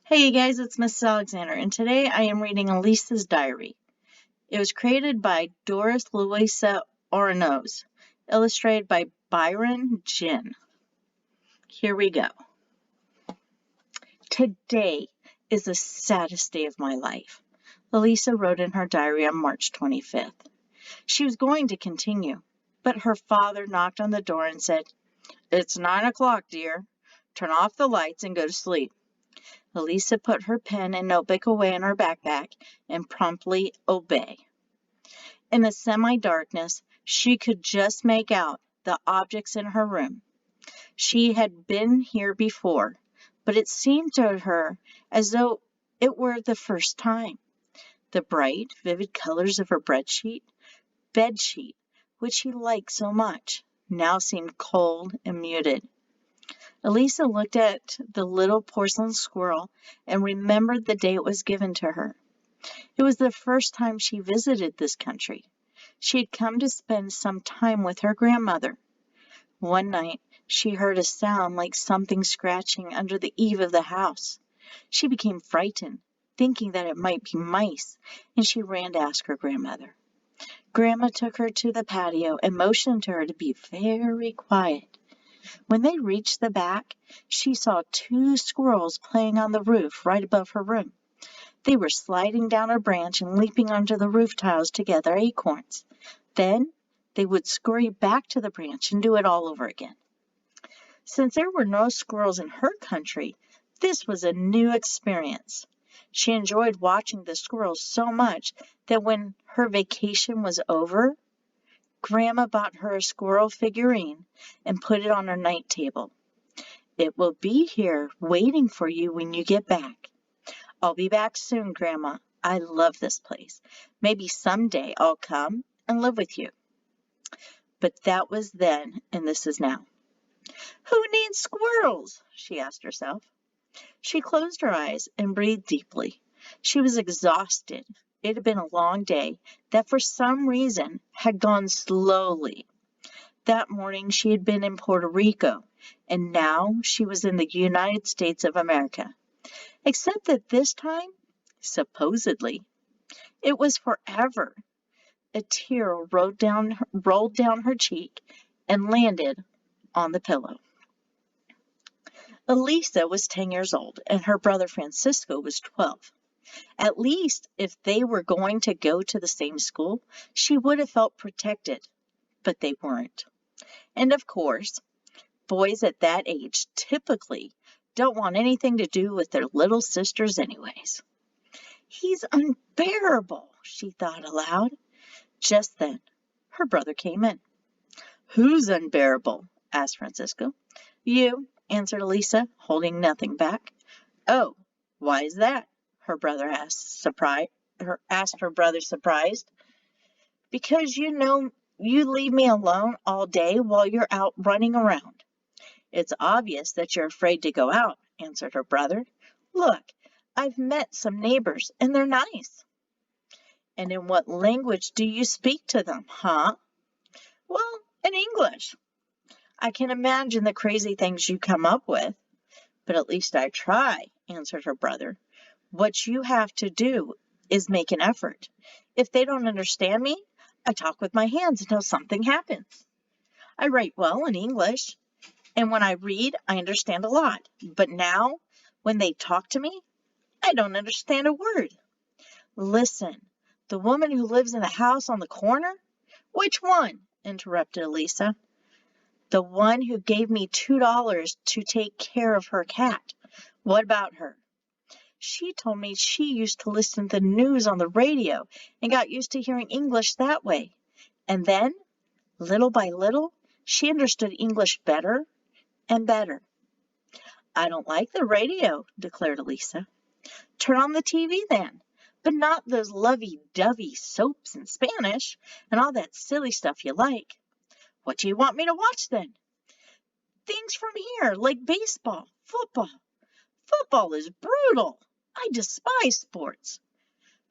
Hey you guys, it's Mrs. Alexander, and today I am reading Elisa's diary. It was created by Doris Louisa Ornoz, illustrated by Byron Jin. Here we go. Today is the saddest day of my life, Elisa wrote in her diary on March 25th. She was going to continue, but her father knocked on the door and said, "It's 9 o'clock, dear. Turn off the lights and go to sleep." Elisa put her pen and notebook away in her backpack and promptly obeyed. In the semi-darkness, she could just make out the objects in her room. She had been here before, but it seemed to her as though it were the first time. The bright, vivid colors of her bedsheet, which she liked so much, now seemed cold and muted. Elisa looked at the little porcelain squirrel and remembered the day it was given to her. It was the first time she visited this country. She had come to spend some time with her grandmother. One night, she heard a sound like something scratching under the eave of the house. She became frightened, thinking that it might be mice, and she ran to ask her grandmother. Grandma took her to the patio and motioned to her to be very quiet. When they reached the back, she saw two squirrels playing on the roof right above her room. They were sliding down a branch and leaping onto the roof tiles to gather acorns. Then they would scurry back to the branch and do it all over again. Since there were no squirrels in her country, this was a new experience. She enjoyed watching the squirrels so much that when her vacation was over, Grandma bought her a squirrel figurine and put it on her night table. "It will be here waiting for you when you get back." "I'll be back soon, Grandma. I love this place. Maybe someday I'll come and live with you." But that was then, and this is now. "Who needs squirrels?" she asked herself. She closed her eyes and breathed deeply. She was exhausted. It had been a long day that for some reason had gone slowly. That morning she had been in Puerto Rico, and now she was in the United States of America. Except that this time, supposedly, it was forever. A tear rolled down her cheek and landed on the pillow. Elisa was 10 years old, and her brother Francisco was 12. At least, if they were going to go to the same school, she would have felt protected, but they weren't. And of course, boys at that age typically don't want anything to do with their little sisters anyways. "He's unbearable," she thought aloud. Just then, her brother came in. "Who's unbearable?" asked Francisco. "You," answered Elisa, holding nothing back. "Oh, why is that?" her brother asked her brother surprised. "Because you leave me alone all day while you're out running around." "It's obvious that you're afraid to go out," answered her brother. "Look, I've met some neighbors, and they're nice." "And in what language do you speak to them, huh?" "Well, in English." "I can imagine the crazy things you come up with." "But at least I try," answered her brother. "What you have to do is make an effort. If they don't understand me, I talk with my hands until something happens. I write well in English, and when I read, I understand a lot. But now, when they talk to me, I don't understand a word." "Listen, the woman who lives in the house on the corner?" "Which one?" interrupted Elisa. "The one who gave me $2 to take care of her cat. What about her?" "She told me she used to listen to the news on the radio and got used to hearing English that way. And then, little by little, she understood English better and better." "I don't like the radio," declared Elisa. "Turn on the TV then, but not those lovey-dovey soaps in Spanish and all that silly stuff you like." "What do you want me to watch then?" "Things from here, like baseball, football." "Football is brutal. I despise sports."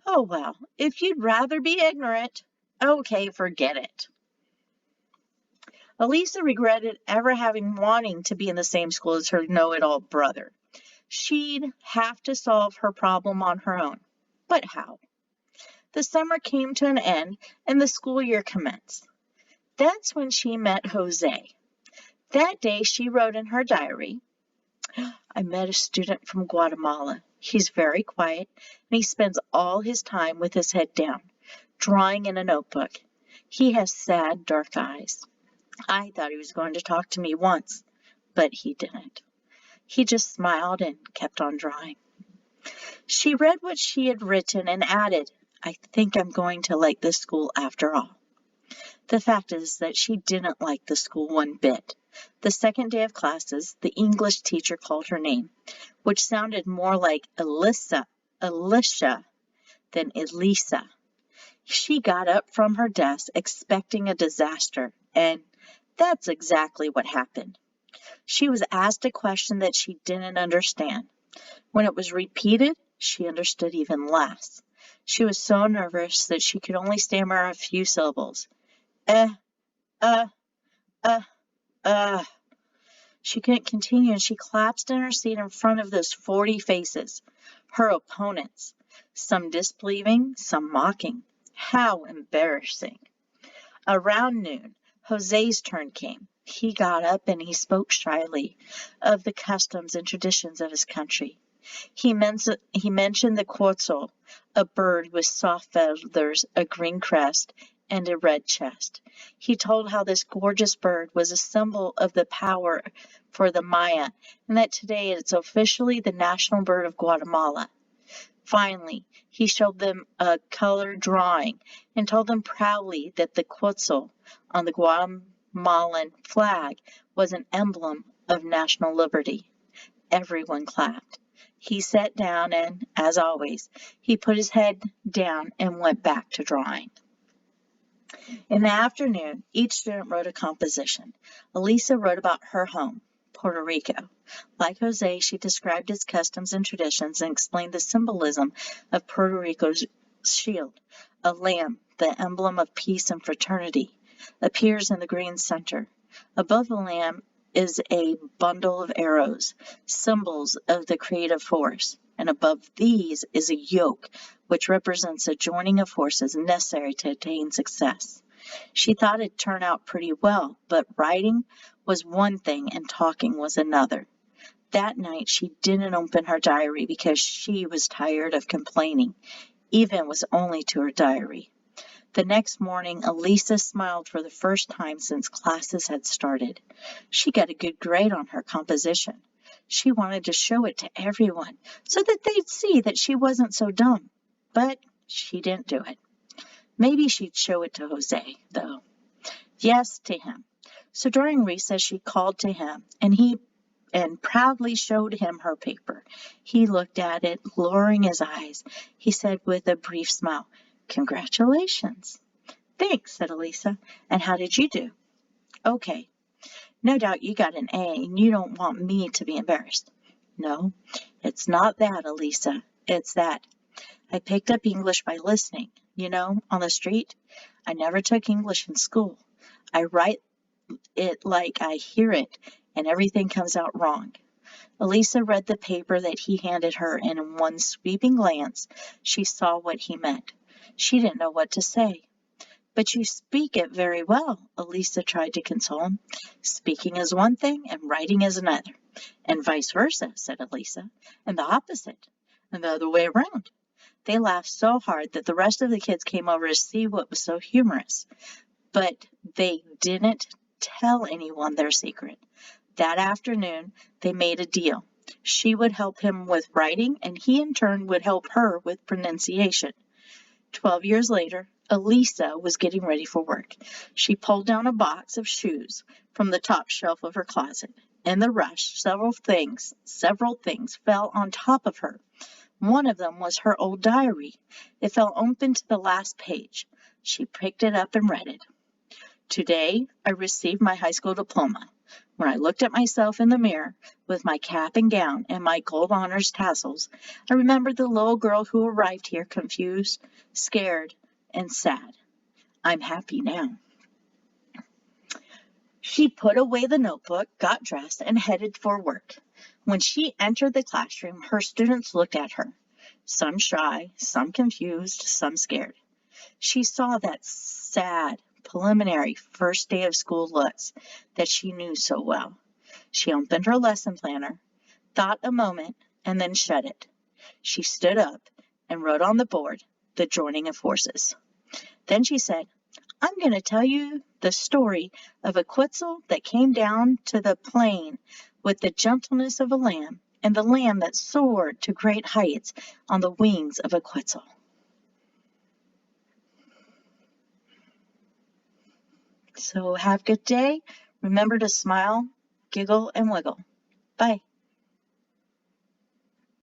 "Oh, well, if you'd rather be ignorant, okay, forget it." Elisa regretted ever having wanting to be in the same school as her know-it-all brother. She'd have to solve her problem on her own. But how? The summer came to an end and the school year commenced. That's when she met Jose. That day she wrote in her diary, I met a student from Guatemala. He's very quiet and he spends all his time with his head down, drawing in a notebook. He has sad, dark eyes. I thought he was going to talk to me once, but he didn't. He just smiled and kept on drawing. She read what she had written and added, I think I'm going to like this school after all. The fact is that she didn't like the school one bit. The second day of classes, the English teacher called her name, which sounded more like Elisa than Elisa. She got up from her desk expecting a disaster, and that's exactly what happened. She was asked a question that she didn't understand. When it was repeated, she understood even less. She was so nervous that she could only stammer a few syllables. uh, uh, uh. She couldn't continue and she collapsed in her seat in front of those 40 faces, her opponents, some disbelieving, some mocking. How embarrassing. Around noon, Jose's turn came. He got up and he spoke shyly of the customs and traditions of his country. He mentioned the quetzal, a bird with soft feathers, a green crest, and a red chest. He told how this gorgeous bird was a symbol of the power for the Maya, and that today it's officially the national bird of Guatemala. Finally, he showed them a colored drawing and told them proudly that the quetzal on the Guatemalan flag was an emblem of national liberty. Everyone clapped. He sat down and, as always, he put his head down and went back to drawing. In the afternoon, each student wrote a composition. Elisa wrote about her home, Puerto Rico. Like Jose, she described its customs and traditions and explained the symbolism of Puerto Rico's shield. A lamb, the emblem of peace and fraternity, appears in the green center. Above the lamb is a bundle of arrows, symbols of the creative force, and above these is a yoke, which represents a joining of forces necessary to attain success. She thought it'd turn out pretty well, but writing was one thing and talking was another. That night she didn't open her diary because she was tired of complaining, even if it was only to her diary. The next morning, Elisa smiled for the first time since classes had started. She got a good grade on her composition. She wanted to show it to everyone so that they'd see that she wasn't so dumb. But she didn't do it. Maybe she'd show it to Jose, though. Yes, to him. So during recess, she called to him, and proudly showed him her paper. He looked at it, lowering his eyes. He said with a brief smile, Congratulations. Thanks, said Elisa. And how did you do? Okay. No doubt you got an A and you don't want me to be embarrassed. No, it's not that, Elisa. It's that. I picked up English by listening. You know, on the street. I never took English in school. I write it like I hear it, and everything comes out wrong. Elisa read the paper that he handed her, and in one sweeping glance, she saw what he meant. She didn't know what to say. But you speak it very well, Elisa tried to console him. Speaking is one thing and writing is another. And vice versa, said Elisa. And the opposite. And the other way around. They laughed so hard that the rest of the kids came over to see what was so humorous. But they didn't tell anyone their secret. That afternoon, they made a deal. She would help him with writing, and he in turn would help her with pronunciation. 12 years later, Elisa was getting ready for work. She pulled down a box of shoes from the top shelf of her closet. In the rush, several things fell on top of her. One of them was her old diary. It fell open to the last page. She picked it up and read it. Today, I received my high school diploma. When I looked at myself in the mirror with my cap and gown and my gold honors tassels, I remembered the little girl who arrived here confused, scared, and sad. I'm happy now. She put away the notebook, got dressed, and headed for work. When she entered the classroom, her students looked at her, some shy, some confused, some scared. She saw that sad, preliminary first day of school looks that she knew so well. She opened her lesson planner, thought a moment, and then shut it. She stood up and wrote on the board the joining of forces. Then she said, I'm going to tell you the story of a Quetzal that came down to the plain with the gentleness of a lamb, and the lamb that soared to great heights on the wings of a Quetzal. So have a good day. Remember to smile, giggle, and wiggle. Bye.